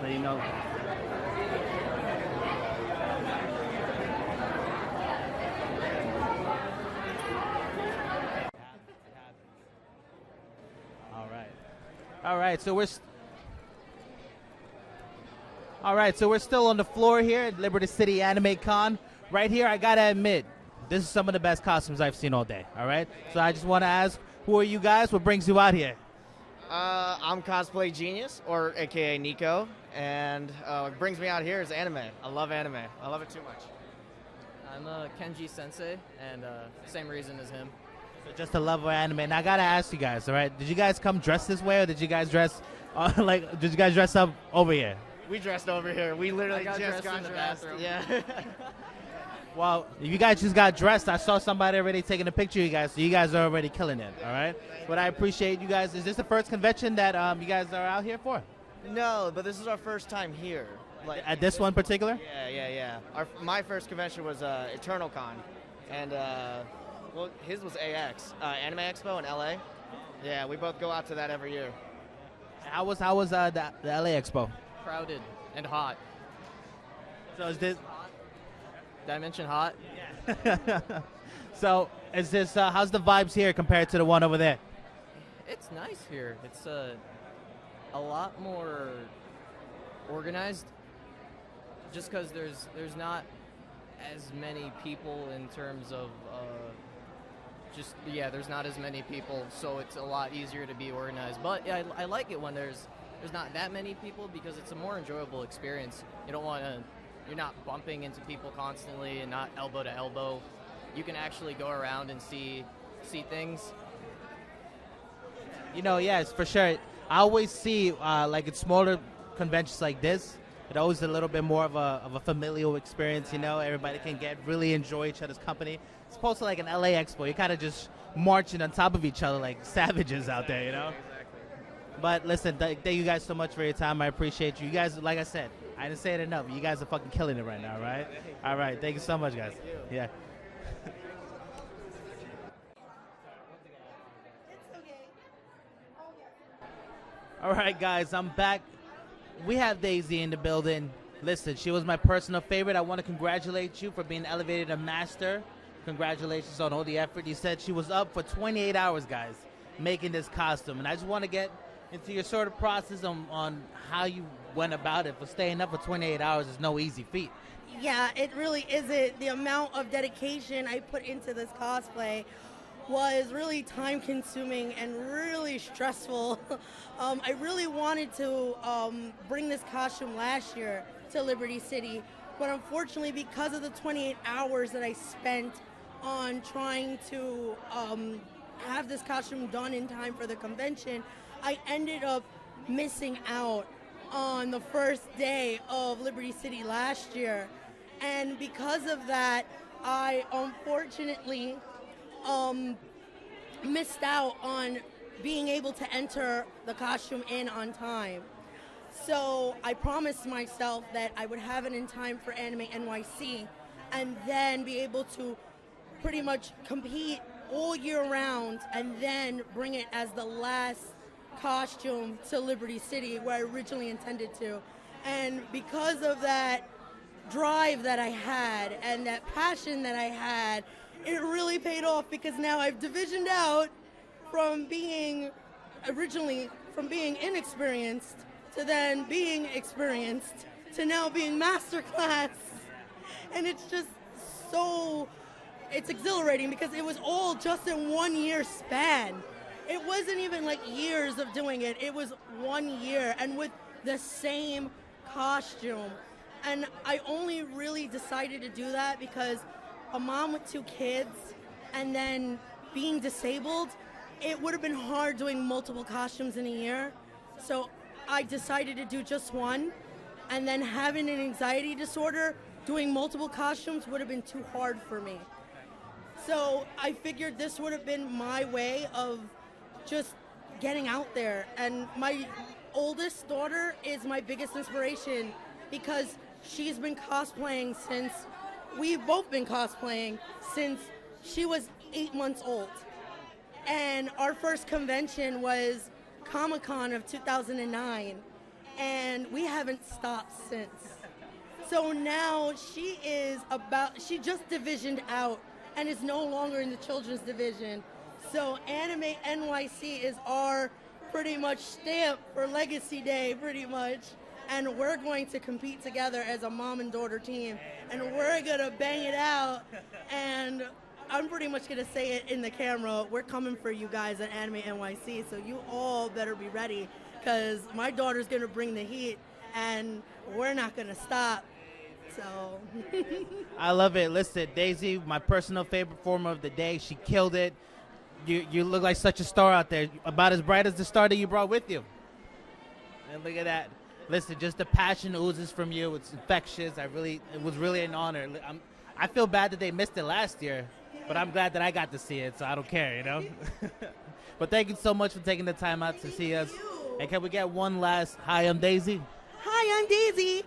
you know. All right, so we're still on the floor here at Liberty City Anime Con. Right here, I gotta admit, this is some of the best costumes I've seen all day. All right, so I just want to ask, who are you guys? What brings you out here? I'm cosplayjenius, or AKA Nico, and what brings me out here is anime. I love anime. I love it too much. I'm kenjisensie, and same reason as him. So just a love of anime. And I gotta ask you guys, all right? Did you guys come dressed this way, or did you guys dress did you guys dress up over here? We dressed over here. We literally just got in the dressed. bathroom. Yeah. Well, you guys just got dressed. I saw somebody already taking a picture of you guys, so you guys are already killing it, all right? But I appreciate you guys. Is this the first convention that you guys are out here for? No, but this is our first time here. Like At this one particular? Yeah. My first convention was Eternal Con, and well, his was AX, Anime Expo in LA. Yeah, we both go out to that every year. How was the LA Expo? Crowded and hot. So is this? Did I mention hot? Yeah. So is this? How's the vibes here compared to the one over there? It's nice here. It's a lot more organized. Just because there's not as many people in terms of there's not as many people, so it's a lot easier to be organized. But yeah, I like it when there's not that many people, because it's a more enjoyable experience. You're not bumping into people constantly and not elbow to elbow. You can actually go around and see things. You know, yes, for sure. I always see like in smaller conventions like this, it's always a little bit more of a familial experience. You know, everybody can really enjoy each other's company. It's opposed to like an LA Expo, you're kind of just marching on top of each other like savages out there. You know. Exactly. But listen, thank you guys so much for your time. I appreciate you. You guys, like I said, I didn't say it enough. You guys are fucking killing it right now, all right? All right. Thank you so much, guys. Yeah. All right, guys, I'm back. We have Daisy in the building. Listen, she was my personal favorite. I want to congratulate you for being elevated to master. Congratulations on all the effort. You said she was up for 28 hours, guys, making this costume. And I just want to get into your sort of process on how you went about it. For staying up for 28 hours is no easy feat. Yeah, it really isn't. The amount of dedication I put into this cosplay was really time consuming and really stressful. I really wanted to bring this costume last year to Liberty City, but unfortunately, because of the 28 hours that I spent on trying to have this costume done in time for the convention, I ended up missing out on the first day of Liberty City last year. And because of that, I unfortunately missed out on being able to enter the costume in on time. So I promised myself that I would have it in time for Anime NYC and then be able to pretty much compete all year round and then bring it as the last costume to Liberty City, where I originally intended to. And because of that drive that I had and that passion that I had, it really paid off, because now I've divisioned out from being inexperienced to then being experienced to now being masterclass. And it's just it's exhilarating, because it was all just in 1 year span. It wasn't even like years of doing it. It was 1 year and with the same costume. And I only really decided to do that because a mom with 2 kids and then being disabled, it would have been hard doing multiple costumes in a year. So I decided to do just one, and then having an anxiety disorder, doing multiple costumes would have been too hard for me. So I figured this would have been my way of just getting out there. And my oldest daughter is my biggest inspiration, because she's been cosplaying we've both been cosplaying since she was 8 months old. And our first convention was Comic-Con of 2009. and we haven't stopped since. So now she just divisioned out and is no longer in the children's division. So Anime NYC is our pretty much stamp for Legacy Day, pretty much. And we're going to compete together as a mom and daughter team. And we're going to bang it out. And I'm pretty much going to say it in the camera. We're coming for you guys at Anime NYC, so you all better be ready, because my daughter's going to bring the heat, and we're not going to stop. So I love it. Listen, Daisy, my personal favorite performer of the day. She killed it. You look like such a star out there, about as bright as the star that you brought with you. And look at that. Listen, just the passion oozes from you. It's infectious. It was really an honor. I feel bad that they missed it last year, but I'm glad that I got to see it, so I don't care, you know? But thank you so much for taking the time out to see us. And can we get one last, hi, I'm Daisy? Hi, I'm Daisy.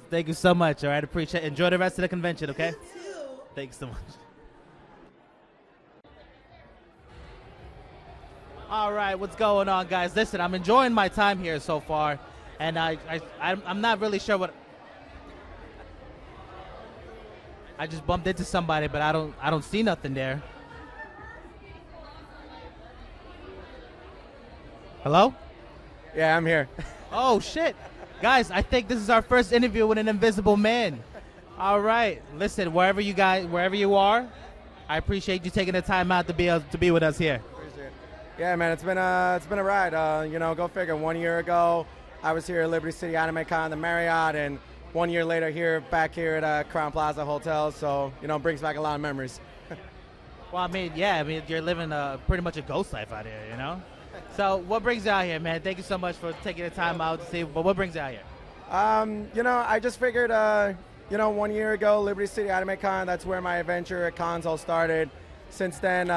Thank you so much, all right? Appreciate it. Enjoy the rest of the convention, okay? You too. Thanks so much. All right, what's going on, guys? Listen, I'm enjoying my time here so far, and I'm not really sure what. I just bumped into somebody, but I don't see nothing there. Hello? Yeah, I'm here. Oh shit, guys! I think this is our first interview with an invisible man. All right, listen, wherever you are, I appreciate you taking the time out to be with us here. Yeah, man, it's been a ride. Go figure. 1 year ago, I was here at Liberty City Anime Con, the Marriott, and 1 year later, back here at Crown Plaza Hotel. So, it brings back a lot of memories. Well, I mean, you're living pretty much a ghost life out here, you know? So what brings you out here, man? Thank you so much for taking the time out to see, but what brings you out here? I just figured, 1 year ago, Liberty City Anime Con, that's where my adventure at cons all started. Since then,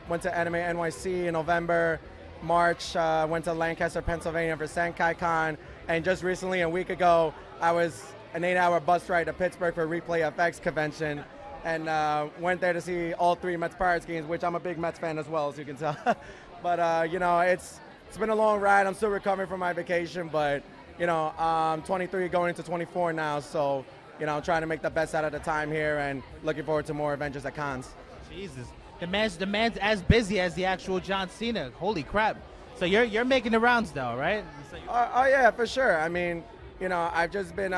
went to Anime NYC in November. March, went to Lancaster, Pennsylvania for Senkai Con. And just recently, a week ago, I was an 8-hour bus ride to Pittsburgh for Replay FX convention. And went there to see all 3 Mets Pirates games, which I'm a big Mets fan as well, as you can tell. But, it's been a long ride. I'm still recovering from my vacation, but, I'm 23 going into 24 now. So, I'm trying to make the best out of the time here and looking forward to more adventures at cons. Jesus, the man's as busy as the actual John Cena. Holy crap! So you're making the rounds though, right? So oh yeah, for sure. I mean, I've just been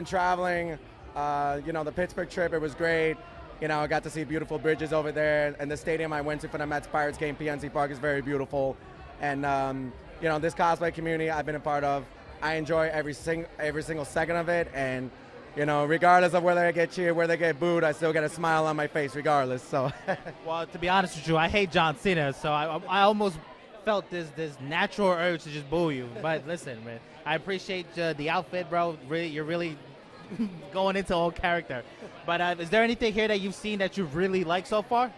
traveling. The Pittsburgh trip, it was great. I got to see beautiful bridges over there, and the stadium I went to for the Mets Pirates game, PNC Park, is very beautiful. And this cosplay community I've been a part of, I enjoy every single second of it. And regardless of whether I get cheered, whether they get booed, I still get a smile on my face regardless. So, well, to be honest with you, I hate John Cena, so I almost felt this natural urge to just boo you. But listen, man, I appreciate the outfit, bro. Really, you're really going into old character. But is there anything here that you've seen that you really like so far?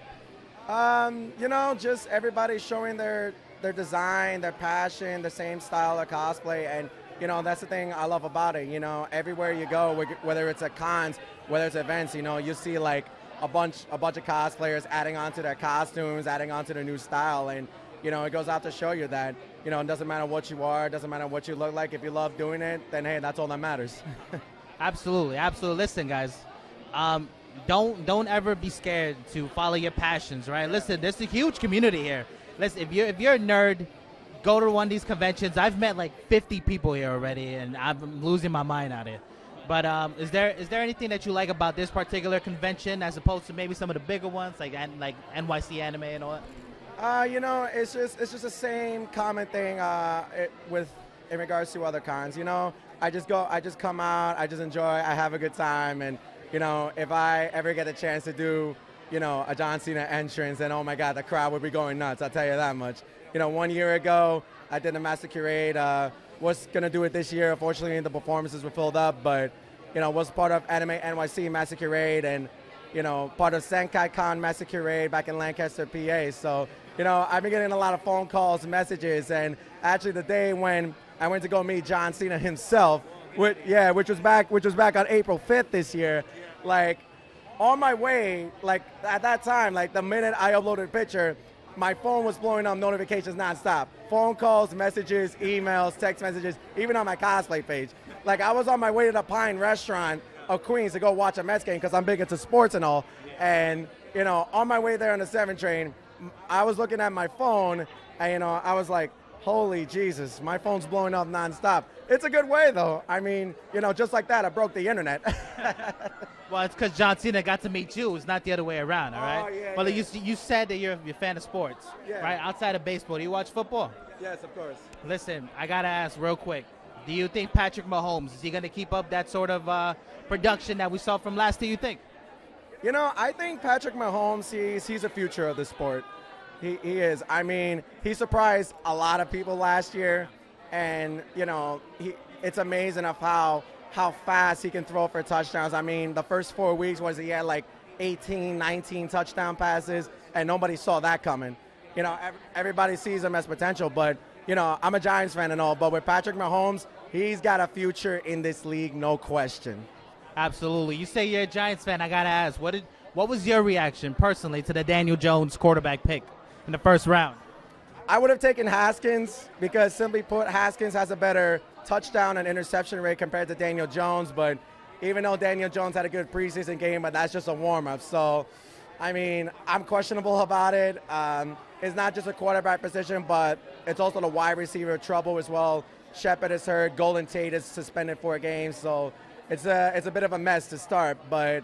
Just everybody showing their design, their passion, the same style of cosplay, and that's the thing I love about it. Everywhere you go, whether it's at cons, whether it's events, you see like a bunch of cosplayers adding on to their costumes, adding on to their new style, and it goes out to show you that it doesn't matter what you are, it doesn't matter what you look like. If you love doing it, then hey, that's all that matters. Absolutely. Listen, guys, don't ever be scared to follow your passions, right? Listen, there's a huge community here. Listen, if you're a nerd, go to one of these conventions. I've met like 50 people here already, and I'm losing my mind out here. But is there anything that you like about this particular convention as opposed to maybe some of the bigger ones like NYC Anime and all that? It's just the same common thing in regards to other cons. I just come out, I just enjoy, I have a good time, and if I ever get a chance to do a John Cena entrance, then oh my God, the crowd would be going nuts. I'll tell you that much. 1 year ago, I did the Masquerade. Was going to do it this year. Unfortunately, the performances were filled up, but, was part of Anime NYC Masquerade and, part of Senkai Con Masquerade back in Lancaster, PA. So, I've been getting a lot of phone calls, messages, and actually the day when I went to go meet John Cena himself, which was back on April 5th this year, like, on my way, like, at that time, like, the minute I uploaded a picture, my phone was blowing up notifications nonstop. Phone calls, messages, emails, text messages, even on my cosplay page. Like, I was on my way to the Pine restaurant of Queens to go watch a Mets game because I'm big into sports and all. And, you know, on my way there on the 7 train, I was looking at my phone and, you know, I was like, holy Jesus, my phone's blowing up nonstop. It's a good way, though. I mean, you know, just like that, I broke the internet. Well, it's because John Cena got to meet you. It's not the other way around, all right? Oh, yeah, Well, yeah. you said that you're a fan of sports, Yeah. right? Outside of baseball, do you watch football? Yes, of course. Listen, I got to ask real quick. Do you think Patrick Mahomes, is he going to keep up that sort of production that we saw from last year, you think? You know, I think Patrick Mahomes, he's a future of the sport. He is. I mean, he surprised a lot of people last year, and, you know, it's amazing of how fast he can throw for touchdowns. I mean, the first 4 weeks he had like 18, 19 touchdown passes, and nobody saw that coming. You know, everybody sees him as potential, but, you know, I'm a Giants fan and all, but with Patrick Mahomes, he's got a future in this league, no question. Absolutely. You say you're a Giants fan. I got to ask, what was your reaction personally to the Daniel Jones quarterback pick in the first round? I would have taken Haskins because, simply put, Haskins has a better touchdown and interception rate compared to Daniel Jones. But even though Daniel Jones had a good preseason game, but that's just a warm-up. So, I mean, I'm questionable about it. It's not just a quarterback position, but it's also the wide receiver trouble as well. Shepard is hurt. Golden Tate is suspended 4 games. So it's a bit of a mess to start. But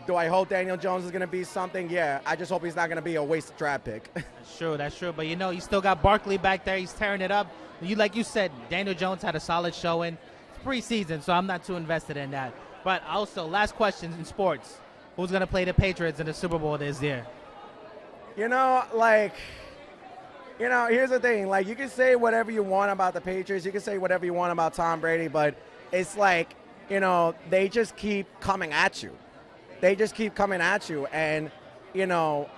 do I hope Daniel Jones is going to be something? Yeah. I just hope he's not going to be a wasted draft pick. That's true. But, you know, you still got Barkley back there. He's tearing it up. Like you said, Daniel Jones had a solid showing. It's preseason, so I'm not too invested in that. But also, last question in sports. Who's going to play the Patriots in the Super Bowl this year? You know, here's the thing. Like, you can say whatever you want about the Patriots. You can say whatever you want about Tom Brady, but it's like, you know, they just keep coming at you. And, you know,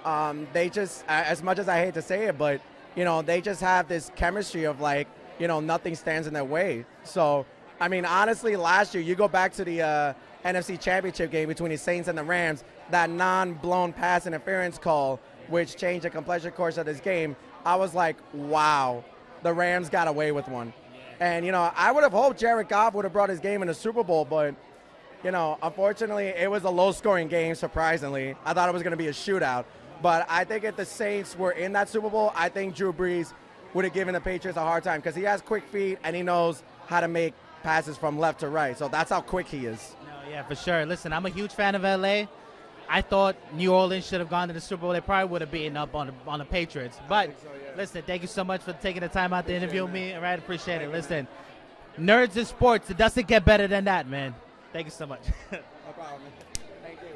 they just, as much as I hate to say it, but, you know, they just have this chemistry of, like, you know, nothing stands in their way. So, I mean, honestly, last year, you go back to the NFC Championship game between the Saints and the Rams, that non-blown pass interference call, which changed the completion course of this game, I was like, wow, the Rams got away with one. And, you know, I would have hoped Jared Goff would have brought his game in the Super Bowl, but, you know, unfortunately, it was a low-scoring game, surprisingly. I thought it was going to be a shootout. But I think if the Saints were in that Super Bowl, I think Drew Brees would have given the Patriots a hard time because he has quick feet and he knows how to make passes from left to right. So that's how quick he is. No, yeah, for sure. Listen, I'm a huge fan of L.A. I thought New Orleans should have gone to the Super Bowl. They probably would have beaten up on the Patriots. But, listen, thank you so much for taking the time out to interview me. All right, appreciate it. Listen, nerds in sports, it doesn't get better than that, man. Thank you so much. No problem. Thank you.